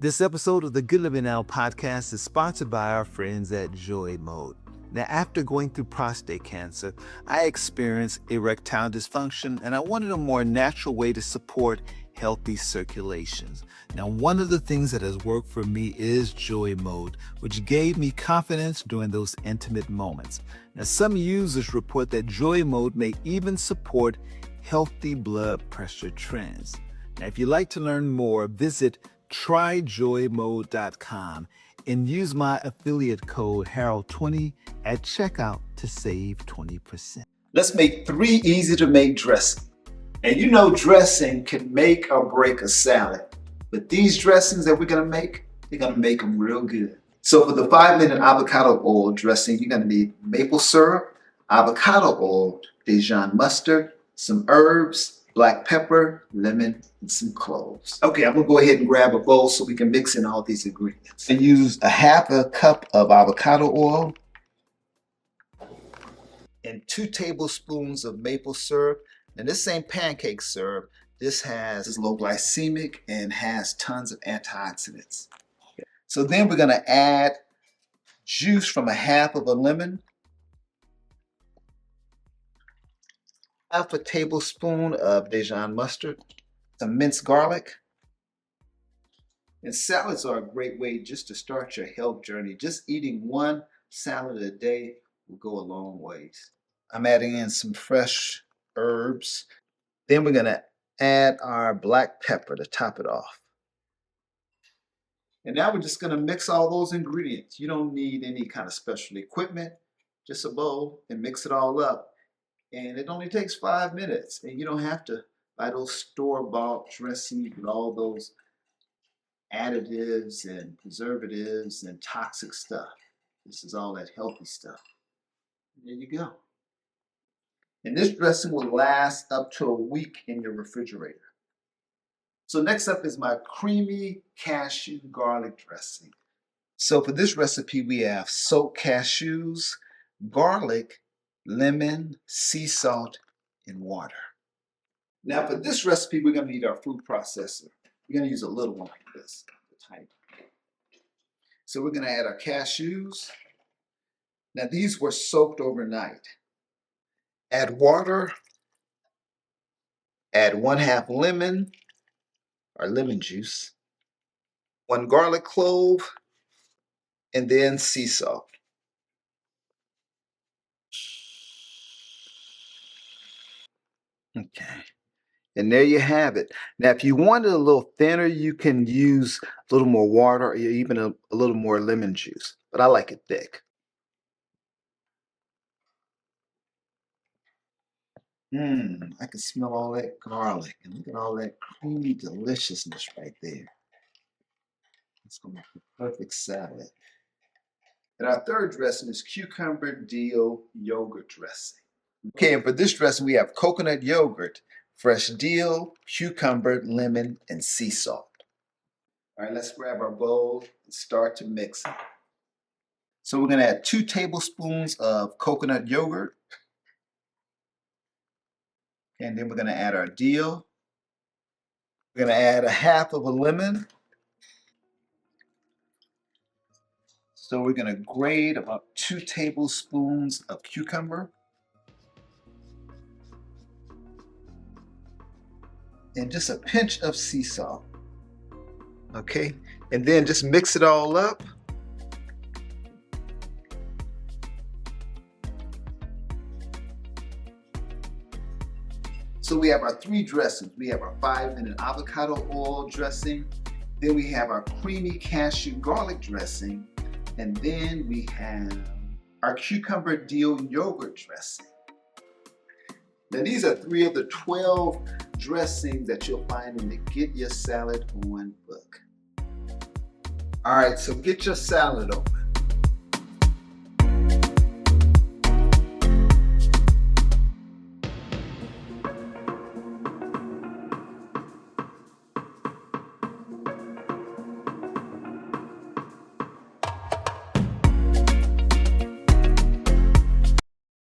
This episode of the Good Living Now podcast is sponsored by our friends at Joy Mode. Now, after going through prostate cancer, I experienced erectile dysfunction and I wanted a more natural way to support healthy circulations. Now, one of the things that has worked for me is Joy Mode, which gave me confidence during those intimate moments. Now, some users report that Joy Mode may even support healthy blood pressure trends. Now, if you'd like to learn more, visit tryjoymode.com and use my affiliate code Harold20 at checkout to save 20%. Let's make 3 easy to make dressing. And you know dressing can make or break a salad. But these dressings that we're gonna make, they're gonna make them real good. So for the 5-minute avocado oil dressing, you're gonna need maple syrup, avocado oil, Dijon mustard, some herbs, black pepper, lemon, and some cloves. Okay, I'm gonna go ahead and grab a bowl so we can mix in all these ingredients. And use a half a cup of avocado oil and 2 tablespoons of maple syrup. And this ain't pancake syrup. This is low glycemic and has tons of antioxidants. So then we're gonna add juice from a half of a lemon, half a tablespoon of Dijon mustard, some minced garlic. And salads are a great way just to start your health journey. Just eating 1 salad a day will go a long ways. I'm adding in some fresh herbs. Then we're gonna add our black pepper to top it off. And now we're just gonna mix all those ingredients. You don't need any kind of special equipment, just a bowl and mix it all up. And it only takes 5 minutes, and you don't have to buy those store-bought dressings with all those additives and preservatives and toxic stuff. This is all that healthy stuff. There you go. And this dressing will last up to a week in your refrigerator. So next up is my creamy cashew garlic dressing. So for this recipe, we have soaked cashews, garlic, lemon, sea salt, and water. Now for this recipe, we're gonna need our food processor. We're gonna use a little one like this, the type. So we're gonna add our cashews. Now these were soaked overnight. Add water, add 1/2 lemon, or lemon juice, 1 garlic clove, and then sea salt. Okay, and there you have it. Now, if you want it a little thinner, you can use a little more water or even a little more lemon juice, but I like it thick. I can smell all that garlic, and look at all that creamy deliciousness right there. It's gonna make the perfect salad. And our third dressing is cucumber dill yogurt dressing. Okay, and for this dressing, we have coconut yogurt, fresh dill, cucumber, lemon, and sea salt. All right, let's grab our bowl and start to mix it. So we're gonna add 2 tablespoons of coconut yogurt. And then we're gonna add our dill. We're gonna add a half of a lemon. So we're gonna grate about 2 tablespoons of cucumber. And just a pinch of sea salt. Okay, and then just mix it all up. So we have our 3 dressings. We have our 5-minute avocado oil dressing. Then we have our creamy cashew garlic dressing. And then we have our cucumber dill yogurt dressing. Now these are 3 of the 12 dressings that you'll find in the Get Your Salad On book. All right, so get your salad open.